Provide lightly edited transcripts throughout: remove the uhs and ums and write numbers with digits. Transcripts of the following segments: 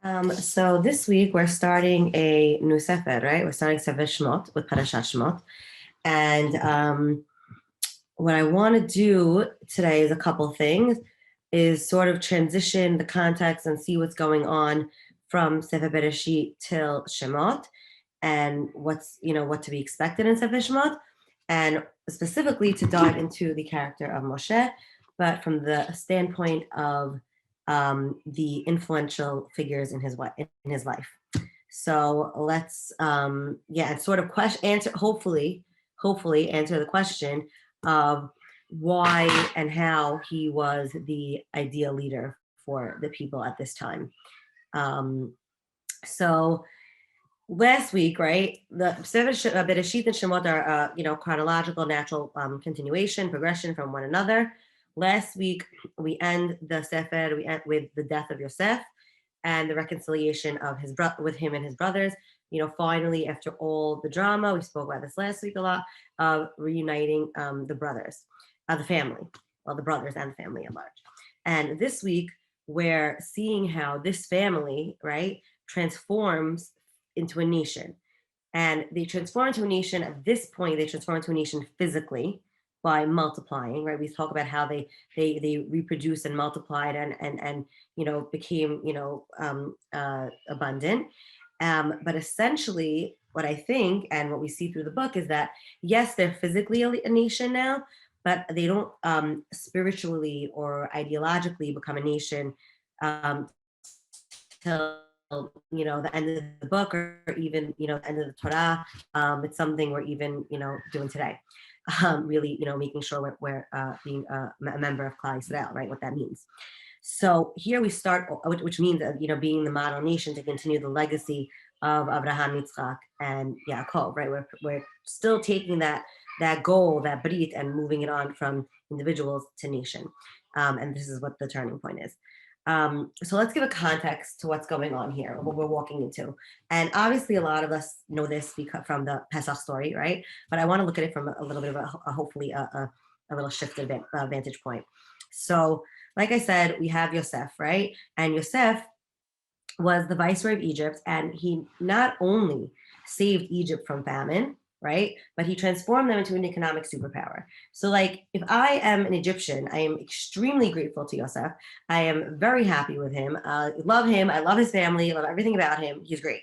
So this week we're starting a new sefer, right? We're starting Sefer Shemot with Parashat Shemot. And what I want to do today is a couple things, is sort of transition the context and see what's going on from Sefer Bereshit till Shemot and what to be expected in Sefer Shemot, and specifically to dive into the character of Moshe, but from the standpoint of the influential figures in his life. So let's and sort of answer, hopefully answer the question of why and how he was the ideal leader for the people at this time. So last week, right, the Bereshit and Shemot are chronological, natural continuation, progression from one another. Last week we end the Sefer. We end with the death of Yosef and the reconciliation of with him and his brothers. Finally, after all the drama, we spoke about this last week a lot, of reuniting the brothers, the family, well, the brothers and the family at large. And this week, we're seeing how this family, right, transforms into a nation. And they transform into a nation at this point, they transform into a nation physically by multiplying, right? We talk about how they reproduced and multiplied and became abundant. But essentially, what I think and what we see through the book is that yes, they're physically a nation now, but they don't spiritually or ideologically become a nation till the end of the book, or even the end of the Torah. It's something we're even doing today. Really, making sure we're being a member of Klal Yisrael, right? What that means. So here we start, which means being the model nation to continue the legacy of Abraham, Yitzchak, and Yaakov, right? We're still taking that goal, that brit, and moving it on from individuals to nation. And this is what the turning point is. So let's give a context to what's going on here, what we're walking into. And obviously a lot of us know this from the Pesach story, right? But I want to look at it from a little bit of hopefully a little shifted vantage point. So like I said, we have Yosef, right? And Yosef was the viceroy of Egypt, and he not only saved Egypt from famine, right? But he transformed them into an economic superpower. So like, if I am an Egyptian, I am extremely grateful to Yosef. I am very happy with him. Love him. I love his family. I love everything about him. He's great.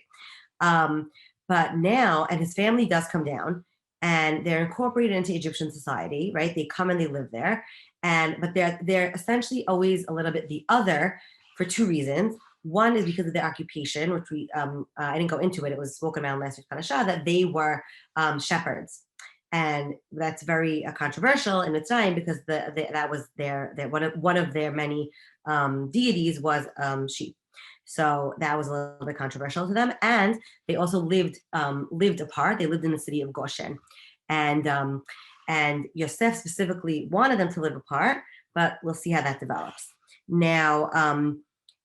But now, and his family does come down, and they're incorporated into Egyptian society, right? They come and they live there. But they're essentially always a little bit the other for two reasons. One is because of their occupation, which I didn't go into it. It was spoken about in last week's parasha that they were shepherds, and that's very controversial in its time because that was their one of their many deities was sheep. So that was a little bit controversial to them, and they also lived apart. They lived in the city of Goshen, and Yosef specifically wanted them to live apart, but we'll see how that develops. Now,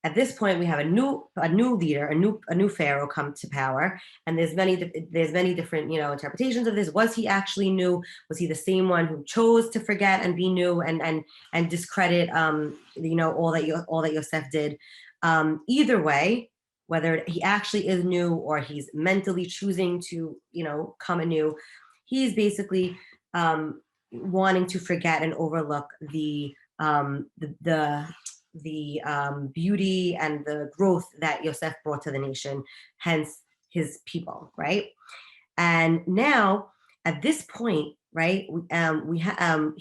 at this point, we have a new leader, a new pharaoh come to power, and there's many different interpretations of this. Was he actually new? Was he the same one who chose to forget and be new and discredit all that Yosef did? Either way, whether he actually is new or he's mentally choosing to come anew, he's basically wanting to forget and overlook the beauty and the growth that Yosef brought to the nation, hence his people, right? And now at this point, right, Paro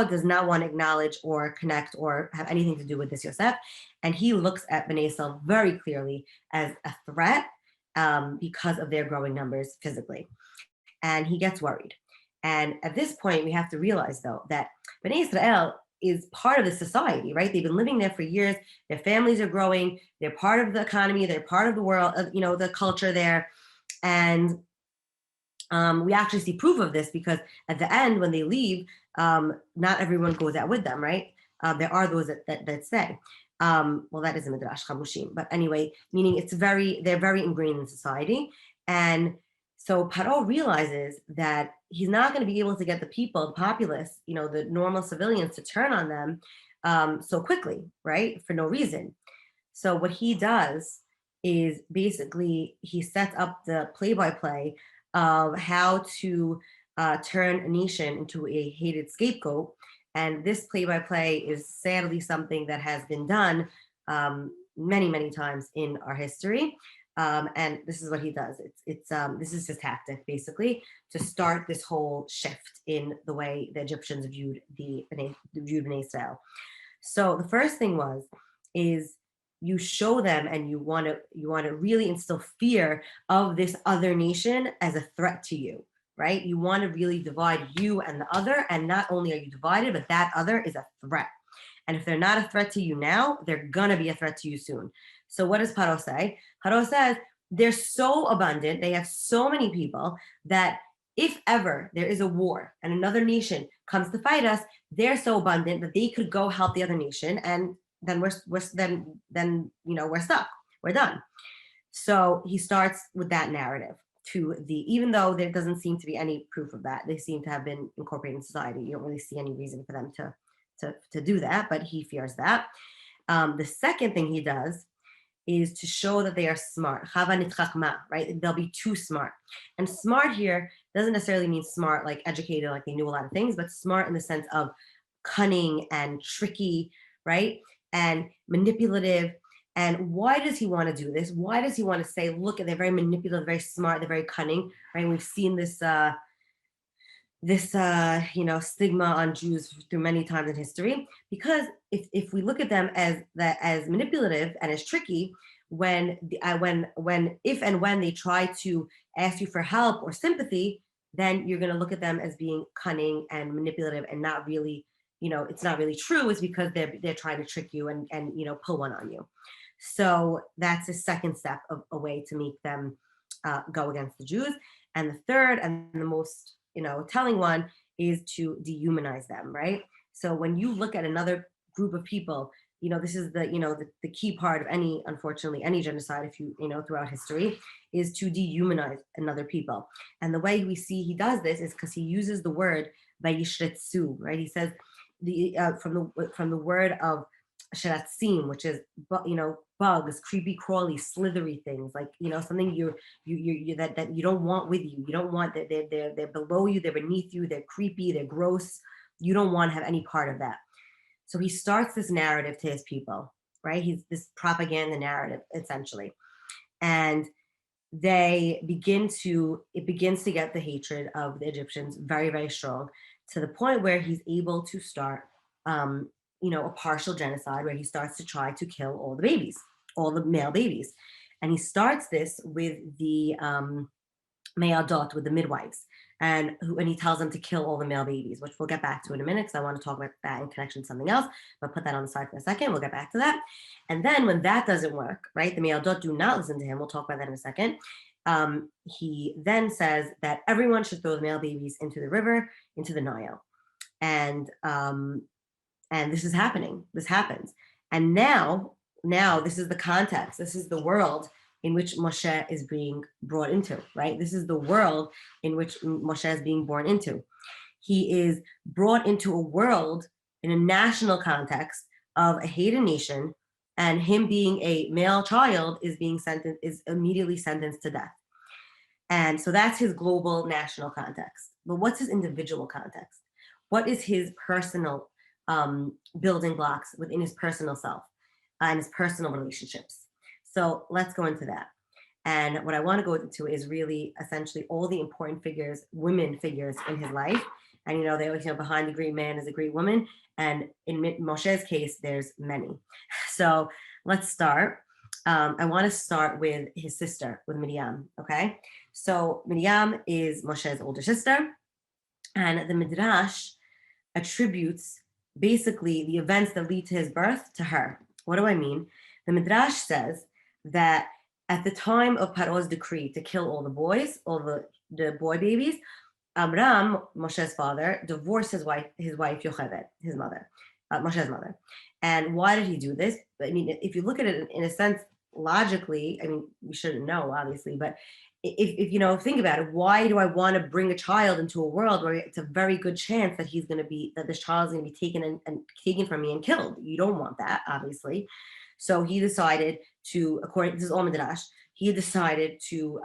does not want to acknowledge or connect or have anything to do with this Yosef, and he looks at benei very clearly as a threat because of their growing numbers physically, and he gets worried. And at this point, we have to realize though that benei Israel is part of the society, right? They've been living there for years. Their families are growing. They're part of the economy. They're part of the world, the culture there. And we actually see proof of this because at the end, when they leave, not everyone goes out with them, right? There are those that stay. Well, that is a Midrash Chamushim. But anyway, meaning they're very ingrained in society. And so Paro realizes that he's not going to be able to get the people, the populace, the normal civilians to turn on them so quickly, right? For no reason. So what he does is basically he sets up the play-by-play of how to turn a nation into a hated scapegoat. And this play-by-play is sadly something that has been done many, many times in our history. And this is what he does. This is his tactic, basically, to start this whole shift in the way the Egyptians viewed benei Israel. So the first thing is you show them, and you want to really instill fear of this other nation as a threat to you, right? You want to really divide you and the other, and not only are you divided, but that other is a threat. And if they're not a threat to you now, they're gonna be a threat to you soon. So what does Paro say? Paro says they're so abundant, they have so many people, that if ever there is a war and another nation comes to fight us, they're so abundant that they could go help the other nation, and then we're stuck. We're done. So he starts with that narrative even though there doesn't seem to be any proof of that. They seem to have been incorporated in society. You don't really see any reason for them to do that, but he fears that. The second thing he does is to show that they are smart. Right? They'll be too smart. And smart here doesn't necessarily mean smart, like educated, like they knew a lot of things, but smart in the sense of cunning and tricky, right? And manipulative. And why does he want to do this? Why does he want to say, look, they're very manipulative, very smart, they're very cunning, right? We've seen this stigma on Jews through many times in history, because if we look at them as manipulative and as tricky, if and when they try to ask you for help or sympathy, then you're going to look at them as being cunning and manipulative and not really, it's not really true. It's because they're trying to trick you and pull one on you. So that's the second step of a way to make them go against the Jews. And the third and the most telling one is to dehumanize them, right? So when you look at another group of people, this is the key part of unfortunately any genocide, if throughout history, is to dehumanize another people. And the way we see he does this is because he uses the word vayishretzu, right? He says from the word of sheratzim, which is bugs, creepy crawly, slithery things, like something you that you don't want with you. You don't want that. They're below you, they're beneath you, they're creepy, they're gross. You don't want to have any part of that. So he starts this narrative to his people, right? He's this propaganda narrative essentially, and it begins to get the hatred of the Egyptians very, very strong, to the point where he's able to start a partial genocide, where he starts to try to kill all the male babies. And he starts this with the Mayadot, with the midwives, and he tells them to kill all the male babies, which we'll get back to in a minute, because I want to talk about that in connection to something else, but put that on the side for a second. We'll get back to that. And then when that doesn't work, right, the Mayadot do not listen to him. We'll talk about that in a second. He then says that everyone should throw the male babies into the river, into the Nile. And this is happening. This happens. And now this is the context. This is the world in which Moshe is being brought into, right? This is the world in which Moshe is being born into. He is brought into a world in a national context of a hated nation, and him being a male child is immediately sentenced to death. And so that's his global national context. But what's his individual context? What is his personal building blocks within his personal self and his personal relationships? So let's go into that. And what I want to go into is really essentially all the important women figures in his life. And they always behind the great man is a great woman. And in Moshe's case, there's many. So let's start. I want to start with his sister, with Miriam. Okay. So Miriam is Moshe's older sister, and the Midrash attributes basically the events that lead to his birth to her. What do I mean? The Midrash says that at the time of Paro's decree to kill all the boys, all the boy babies, Amram, Moshe's father, divorced his wife Yocheved, his mother, Moshe's mother. And why did he do this? I mean, if you look at it in a sense, logically, I mean, we shouldn't know, obviously, but if think about it, why do I want to bring a child into a world where it's a very good chance that this child is going to be taken and taken from me and killed? You don't want that, obviously. So he decided to, according this is all midrash, he decided to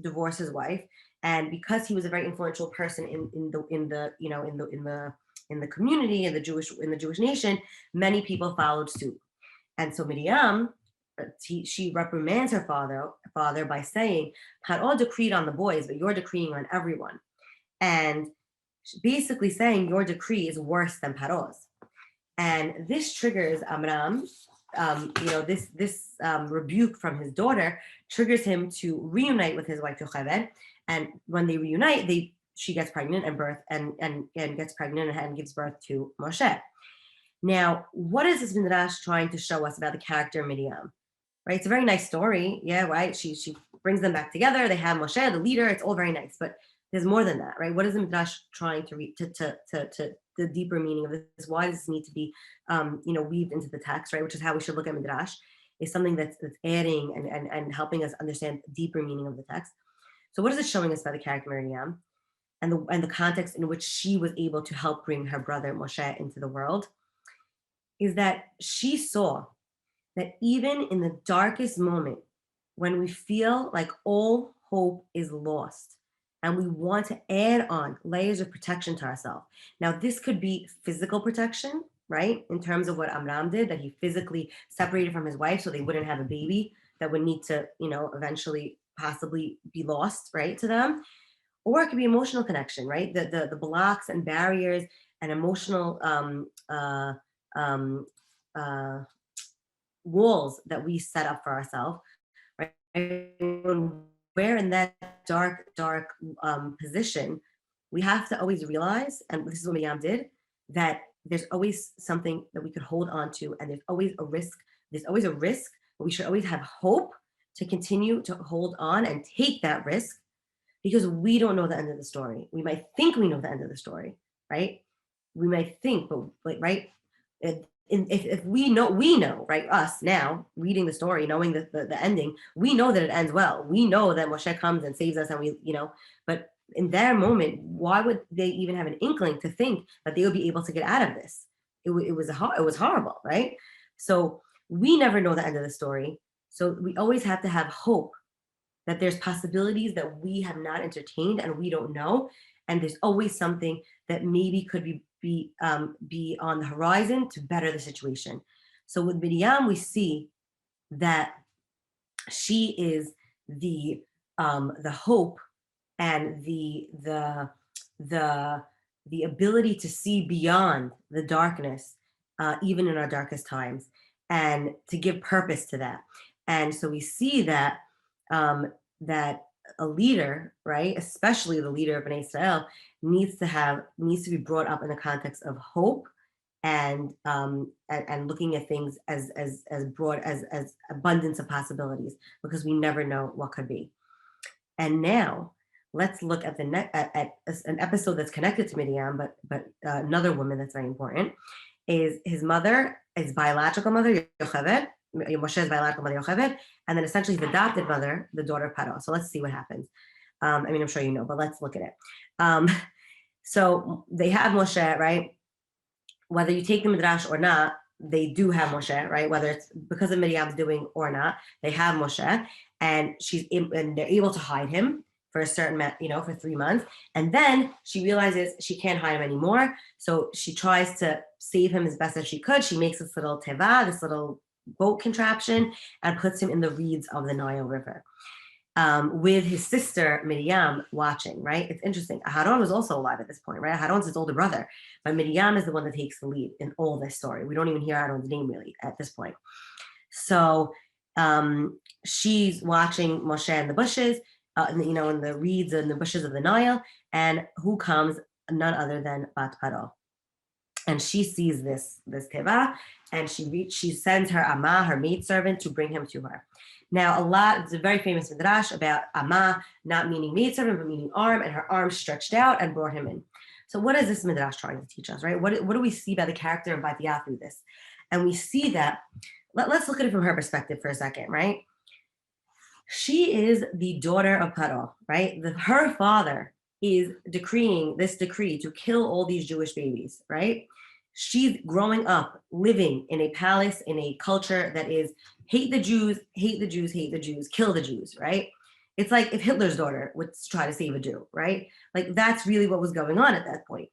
divorce his wife, and because he was a very influential person in the community, in the Jewish nation, many people followed suit. And so Miriam, she reprimands her father by saying, Paro decreed on the boys, but you're decreeing on everyone. And basically saying your decree is worse than Paro's. And this triggers Amram, this rebuke from his daughter triggers him to reunite with his wife Yocheved. And when they reunite, she gets pregnant and gets pregnant and gives birth to Moshe. Now, what is this midrash trying to show us about the character of Miriam? Right, it's a very nice story, yeah, right. She brings them back together. They have Moshe, the leader. It's all very nice, but there's more than that, right? What is the midrash trying to read to the deeper meaning of this? Why does this need to be, weaved into the text, right? Which is how we should look at midrash, is something that's adding and helping us understand the deeper meaning of the text. So, what is it showing us about the character Miriam and the context in which she was able to help bring her brother Moshe into the world? Is that she saw that even in the darkest moment, when we feel like all hope is lost and we want to add on layers of protection to ourselves. Now, this could be physical protection, right? In terms of what Amram did, that he physically separated from his wife so they wouldn't have a baby that would need to, eventually possibly be lost, right, to them. Or it could be emotional connection, right? The blocks and barriers and emotional walls that we set up for ourselves, right? When we're in that dark position, we have to always realize, and this is what Miriam did, that there's always something that we could hold on to, and there's always a risk. There's always a risk, but we should always have hope to continue to hold on and take that risk, because we don't know the end of the story. We might think we know the end of the story, right? We might think, but right? If we know, right? Us now reading the story, knowing the ending, we know that it ends well. We know that Moshe comes and saves us, and but in their moment, why would they even have an inkling to think that they would be able to get out of this? It was horrible, right? So we never know the end of the story. So we always have to have hope that there's possibilities that we have not entertained and we don't know, and there's always something that maybe could be on the horizon to better the situation. So with Miriam, we see that she is the hope and the ability to see beyond the darkness, even in our darkest times, and to give purpose to that. And so we see that that a leader, right, especially the leader of benei Yisrael, needs to be brought up in the context of hope and looking at things as broad as abundance of possibilities, because we never know what could be. And now let's look at at an episode that's connected to Miriam, but another woman that's very important is his mother, his biological mother, Yocheved, Moshe's biological mother, Yocheved, and then essentially his adopted mother, the daughter of Paro. So let's see what happens. I'm sure you know, but let's look at it. So they have Moshe, right? Whether you take the midrash or not, they do have Moshe, right? Whether it's because of Miriam's doing or not, they have Moshe, and they're able to hide him for a certain, for 3 months. And then she realizes she can't hide him anymore. So she tries to save him as best as she could. She makes this little teva, this little boat contraption, and puts him in the reeds of the Nile River. With his sister Miriam watching, right? It's interesting. Aharon was also alive at this point, right? Aharon's his older brother, but Miriam is the one that takes the lead in all this story. We don't even hear Aharon's name really at this point. So she's watching Moshe in the bushes, in the reeds and the bushes of the Nile, and who comes? None other than Bat Paro. And she sees this teva, and she sends her Amma, her maidservant, to bring him to her. Now, it's a very famous midrash about Amma not meaning maidservant, but meaning arm, and her arm stretched out and brought him in. So what is this midrash trying to teach us, right? What do we see by the character of Batya through this? And we see that, let's look at it from her perspective for a second, right? She is the daughter of Paro, right? Her father is decreeing this decree to kill all these Jewish babies, right? she's growing up living in a palace, in a culture that is hate the Jews, hate the Jews, hate the Jews, kill the Jews, right? It's like if Hitler's daughter would try to save a Jew, right? Like that's really what was going on at that point.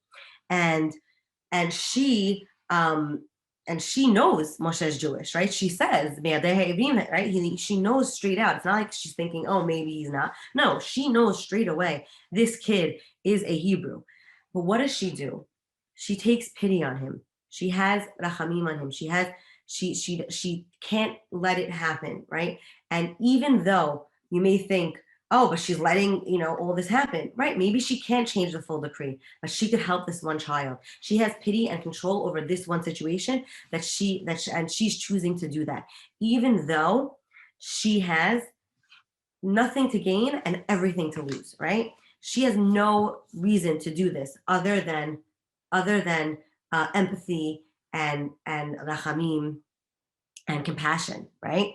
And and she um and she knows Moshe is Jewish, right? She says, right? She knows straight out. It's not like she's thinking, oh, maybe he's not. No, she knows straight away this kid is a Hebrew. But what does she do? She takes pity on him. She has rachamim on him. She can't let it happen, right? And even though you may think, oh, but she's letting all this happen, right? Maybe she can't change the full decree, but she could help this one child. She has pity and control over this one situation and she's choosing to do that, even though she has nothing to gain and everything to lose, right? She has no reason to do this other than empathy and rachamim and compassion, right?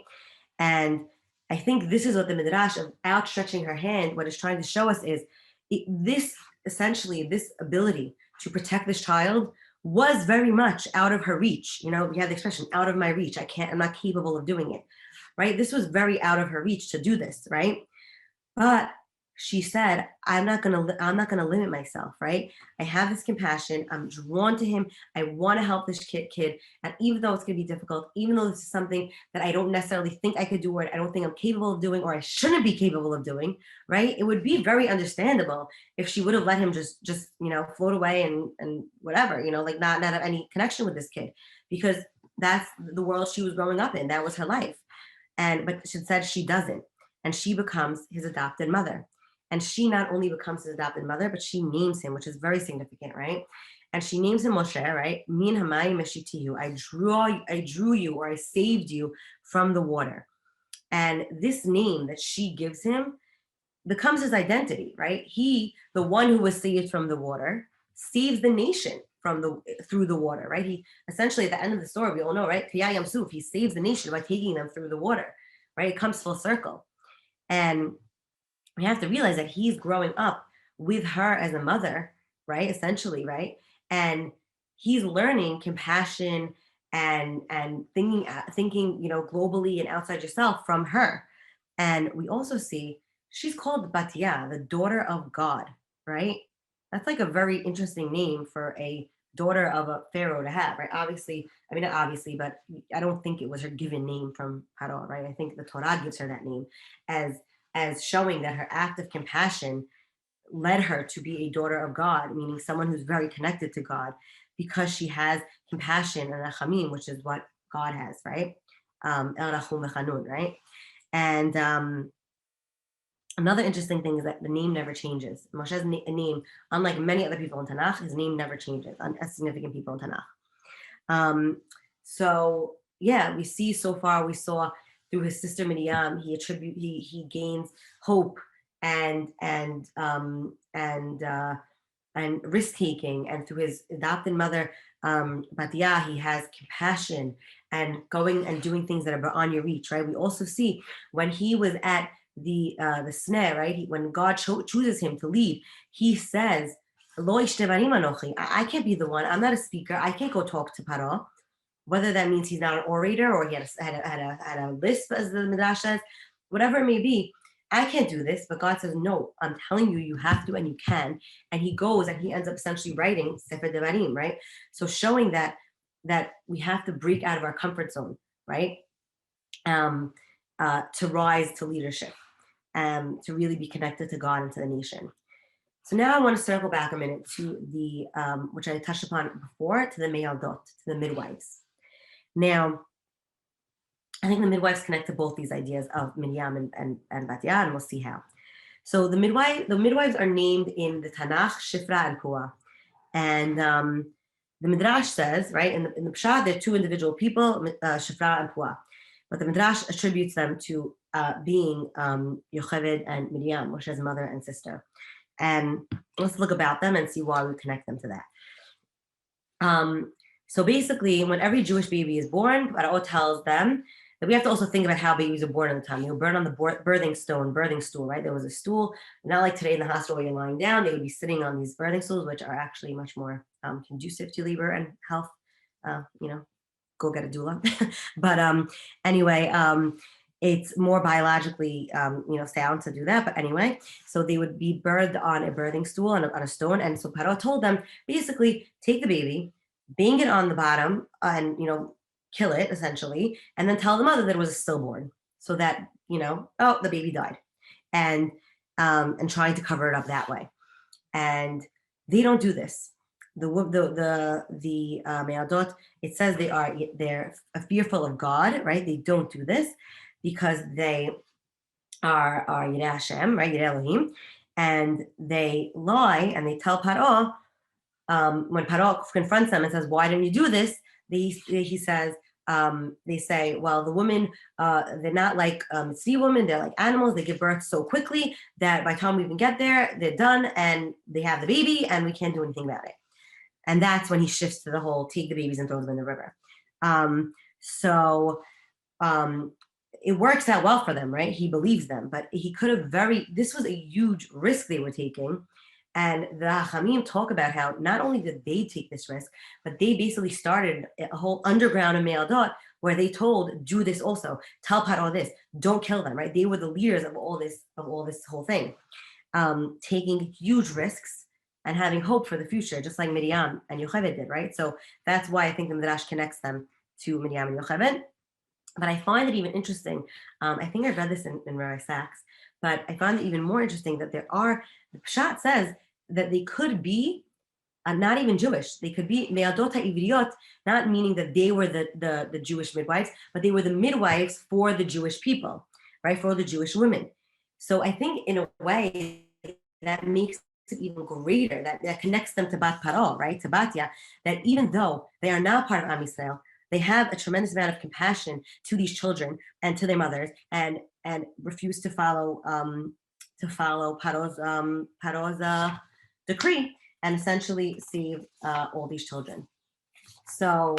And I think this is what the midrash of outstretching her hand, what it's trying to show us is this ability to protect this child was very much out of her reach. We have the expression out of my reach. I'm not capable of doing it, right? This was very out of her reach to do this, right? But she said, I'm not gonna limit myself, right? I have this compassion. I'm drawn to him. I want to help this kid. And even though it's gonna be difficult, even though this is something that I don't necessarily think I could do, or I don't think I'm capable of doing, or I shouldn't be capable of doing, right? It would be very understandable if she would have let him just float away and whatever, like not have any connection with this kid, because that's the world she was growing up in. That was her life. But she said she doesn't. And she becomes his adopted mother. And she not only becomes his adopted mother, but she names him, which is very significant, right? And she names him Moshe, right? Min hamayim meshitihu. I drew you, or I saved you from the water. And this name that she gives him becomes his identity, right? He, the one who was saved from the water, saves the nation through the water, right? He essentially, at the end of the story, we all know, right? Kriyah Yam Suf, he saves the nation by taking them through the water, right? It comes full circle. And we have to realize that he's growing up with her as a mother, right? Essentially, right? And he's learning compassion and thinking, globally and outside yourself from her. And we also see she's called Batya, the daughter of God, right? That's like a very interesting name for a daughter of a pharaoh to have, right? Obviously, I mean, not obviously, but I don't think it was her given name from Paro, right? I think the Torah gives her that name as showing that her act of compassion led her to be a daughter of God, meaning someone who's very connected to God, because she has compassion and rachamim, which is what God has, right? El Rachum V'Chanun, right? And another interesting thing is that the name never changes. Moshe's name, unlike many other people in Tanakh, his name never changes, as significant people in Tanakh. So yeah, we saw through his sister Miriam, he gains hope and risk taking, and through his adopted mother Batya, he has compassion and going and doing things that are beyond your reach, right? We also see when he was at the snare, right? When God chooses him to lead, he says, "Lo ishtevarim anochi." I can't be the one. I'm not a speaker. I can't go talk to Paro. Whether that means he's not an orator or he had a lisp, as the Midrash says, whatever it may be, I can't do this. But God says, no, I'm telling you, you have to and you can. And he goes and he ends up essentially writing Sefer Devarim, right? So showing that we have to break out of our comfort zone, right? To rise to leadership, to really be connected to God and to the nation. So now I want to circle back a minute to the, which I touched upon before, to the Meyaldot, to the midwives. Now, I think the midwives connect to both these ideas of Miriam and Batya, and we'll see how. So the midwives are named in the Tanakh, Shifra and Puah. And the Midrash says, right, in the Pshat, they're two individual people, Shifra and Puah. But the Midrash attributes them to being Yocheved and Miriam, Moshe's mother and sister. And let's look about them and see why we connect them to that. So basically, when every Jewish baby is born, Paro tells them that we have to also think about how babies are born at the time. They were born on the birthing stool, right? There was a stool, not like today in the hospital where you're lying down. They would be sitting on these birthing stools, which are actually much more conducive to labor and health go get a doula. But anyway, it's more biologically, sound to do that. But anyway, so they would be birthed on a birthing stool on a stone. And so Paro told them, basically, take the baby, bang it on the bottom, and kill it essentially, and then tell the mother that it was a stillborn, so that the baby died, and trying to cover it up that way. And they don't do this. The me'adot, it says they're fearful of God, right? They don't do this because they are Yirei Hashem, right? Yirei Elohim, and they lie and they tell Paro, when Paro confronts them and says, "Why didn't you do this?" He says, they say, "Well, the women, they're not like sea women. They're like animals. They give birth so quickly that by the time we even get there, they're done and they have the baby, and we can't do anything about it." And that's when he shifts to the whole take the babies and throw them in the river. It works out well for them, right? He believes them, but he could have this was a huge risk they were taking. And the Hachamim talk about how not only did they take this risk, but they basically started a whole underground in Me'adot where they told, do this also, tell Paro this, don't kill them, right? They were the leaders of all this whole thing, taking huge risks and having hope for the future, just like Miriam and Yocheved did, right? So that's why I think the Midrash connects them to Miriam and Yocheved. But I find it even interesting. I think I read this in Rabbi Sachs, but I find it even more interesting that the Pshat says that they could be not even Jewish. They could be me'adot ha'ivriot, not meaning that they were the Jewish midwives, but they were the midwives for the Jewish people, right? For the Jewish women. So I think in a way that makes it even greater, that connects them to Bat Paro, right? To Batya, that even though they are now part of Am Yisrael, they have a tremendous amount of compassion to these children and to their mothers, and refuse to follow Paro's decree and essentially save all these children. So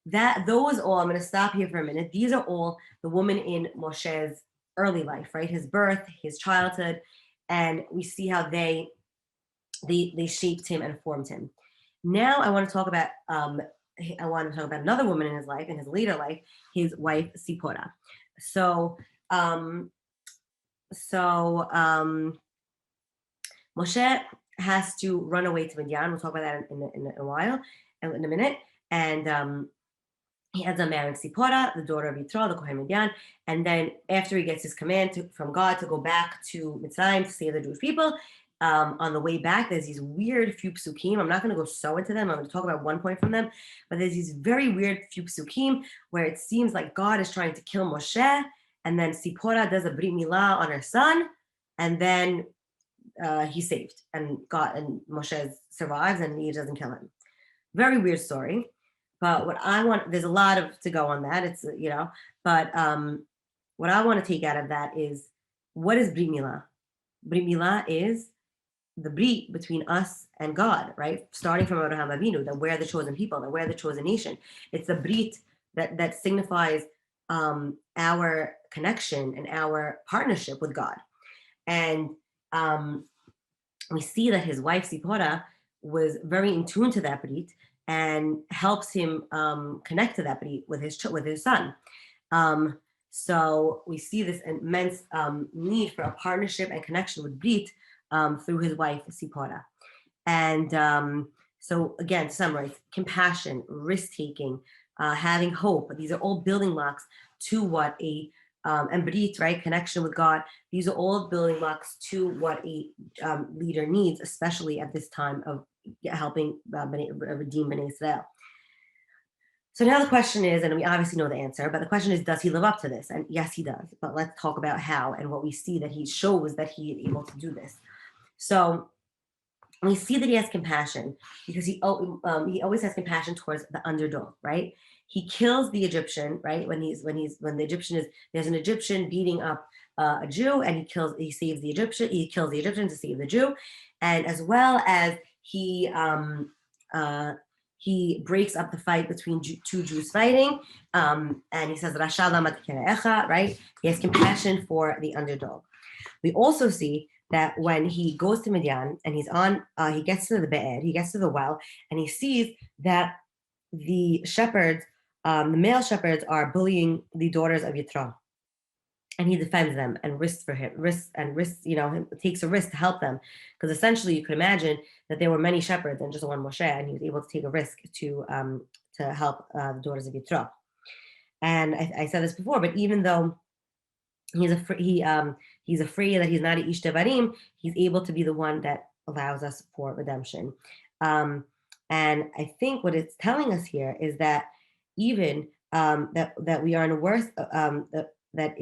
those all, I'm going to stop here for a minute. These are all the women in Moshe's early life, right? His birth, his childhood, and we see how they shaped him and formed him. Now I want to talk about another woman in his life, in his later life, his wife Sipora. So Moshe has to run away to Midian. We'll talk about that in a while, in a minute. And he ends up marrying Sipora, the daughter of Yitro, the Kohen Midian. And then after he gets his command from God to go back to Mitzrayim to save the Jewish people, on the way back, there's these weird few psukim. I'm not going to go so into them. I'm going to talk about one point from them. But there's these very weird few psukim where it seems like God is trying to kill Moshe, and then Sipora does a brit milah on her son, and then he's saved, and Moshe survives, and he doesn't kill him. Very weird story. But there's a lot to go on that. It's but what I want to take out of that is, what is brit milah? Brit milah is the brit between us and God, right? Starting from Abraham Avinu, that we're the chosen people, that we're the chosen nation. It's the brit that signifies our connection and our partnership with God. And we see that his wife Sipora was very in tune to that brit and helps him connect to that brit with his son. So we see this immense need for a partnership and connection with brit through his wife Sipora. And so again, to summarize, compassion, risk-taking, having hope. These are all building blocks to what and brit, right, connection with God. These are all building blocks to what a leader needs, especially at this time of helping redeem benei Israel. So now the question is, and we obviously know the answer, but the question is, does he live up to this? And yes, he does. But let's talk about how and what we see that he shows that he is able to do this. So we see that he has compassion because he always has compassion towards the underdog, right? He kills the Egyptian, right? When the Egyptian there's an Egyptian beating up a Jew, and he kills the Egyptian to save the Jew, and as well as he breaks up the fight between two Jews fighting, and he says, "Rasha lama tikerecha," right? He has compassion for the underdog. We also see that when he goes to Midian and he gets to the be'er, he gets to the well, and he sees that the shepherds, the male shepherds, are bullying the daughters of Yitro, and he defends them and takes a risk to help them, because essentially you could imagine that there were many shepherds and just one Moshe, and he was able to take a risk to help the daughters of Yitro. And I said this before, but even though he's afraid that he's not a ish devarim, he's able to be the one that allows us for redemption. And I think what it's telling us here is that even that we are in a worse that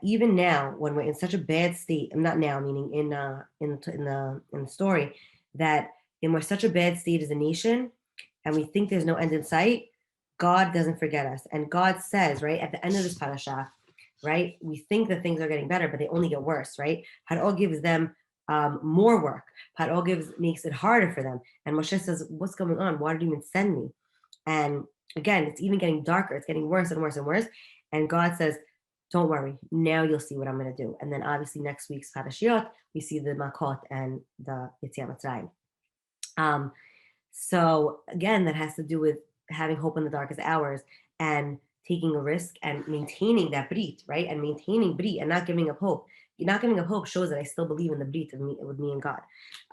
even now, when we're in such a bad state, not now meaning in the story, that in we're such a bad state as a nation, and we think there's no end in sight, God doesn't forget us. And God says, right, at the end of this parasha, right, we think that things are getting better, but they only get worse, right? Paro gives them more work. Paro makes it harder for them. And Moshe says, what's going on? Why did you even send me? And again, it's even getting darker. It's getting worse and worse and worse. And God says, don't worry. Now you'll see what I'm going to do. And then obviously next week's parashiot, we see the Makot and the Yetziat Mitzrayim. So again, that has to do with having hope in the darkest hours and taking a risk and maintaining that brit, right? And maintaining brit and not giving up hope. Not giving up hope shows that I still believe in the brit with me and God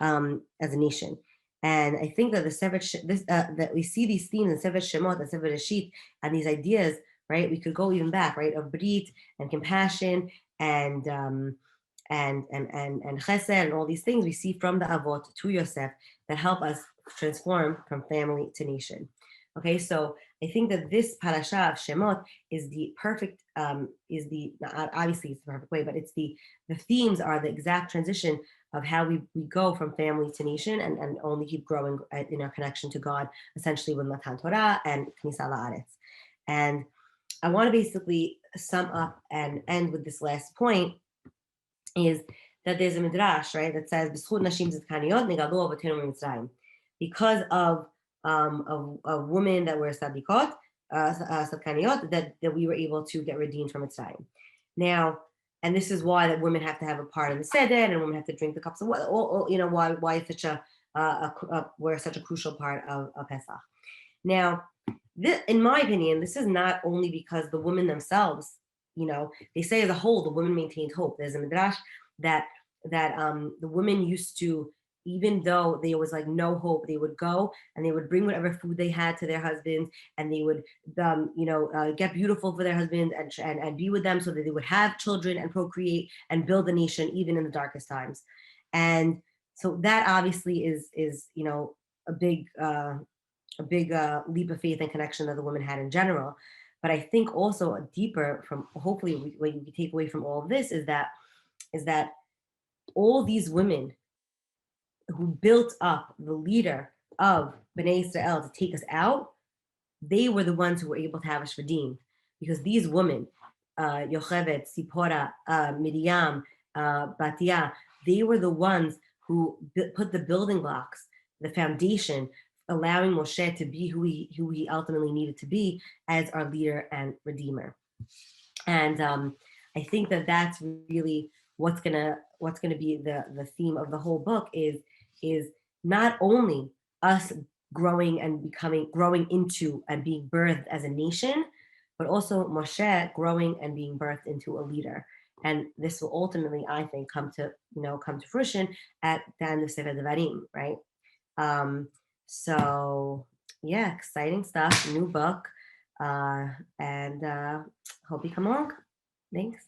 as a nation. And I think that that we see these themes in Sefer Shemot and Sefer Reshit and these ideas, right? We could go even back, right? Of brit and compassion and chesed and all these things we see from the Avot to Yosef that help us transform from family to nation. Okay, so I think that this parasha of Shemot is the perfect, obviously it's the perfect way, but it's the themes are the exact transition of how we go from family to nation and only keep growing in our connection to God, essentially with Matan Torah and Knisa La'aretz. And I want to basically sum up and end with this last point, is that there's a midrash, right, that says b'schut nashim tzidkaniyot negalu avotenu mitzrayim, because of women that were sadikot, sadkaniyot, that we were able to get redeemed from Mitzrayim. Now, and this is why that women have to have a part in the seder, and women have to drink the cups of water. Why it's such we're such a crucial part of Pesach. Now, in my opinion, this is not only because the women themselves, they say as a whole, the women maintained hope. There's a midrash that the women used to, even though there was like no hope, they would go and they would bring whatever food they had to their husbands, and they would, get beautiful for their husbands and be with them so that they would have children and procreate and build a nation even in the darkest times. And so that obviously is a big leap of faith and connection that the women had in general. But I think also a deeper, from hopefully what you take away from all of this is that all these women who built up the leader of benei Yisrael to take us out, they were the ones who were able to have us redeemed, because these women, Yocheved, Sipora, Miriam, Batia, they were the ones who put the building blocks, the foundation, allowing Moshe to be who he ultimately needed to be as our leader and redeemer. And I think that that's really what's gonna be the theme of the whole book is not only us growing into and being birthed as a nation, but also Moshe growing and being birthed into a leader. And this will ultimately, I think, come to fruition at the end of Sefer Devarim, right? So yeah, exciting stuff, new book, and hope you come along. Thanks.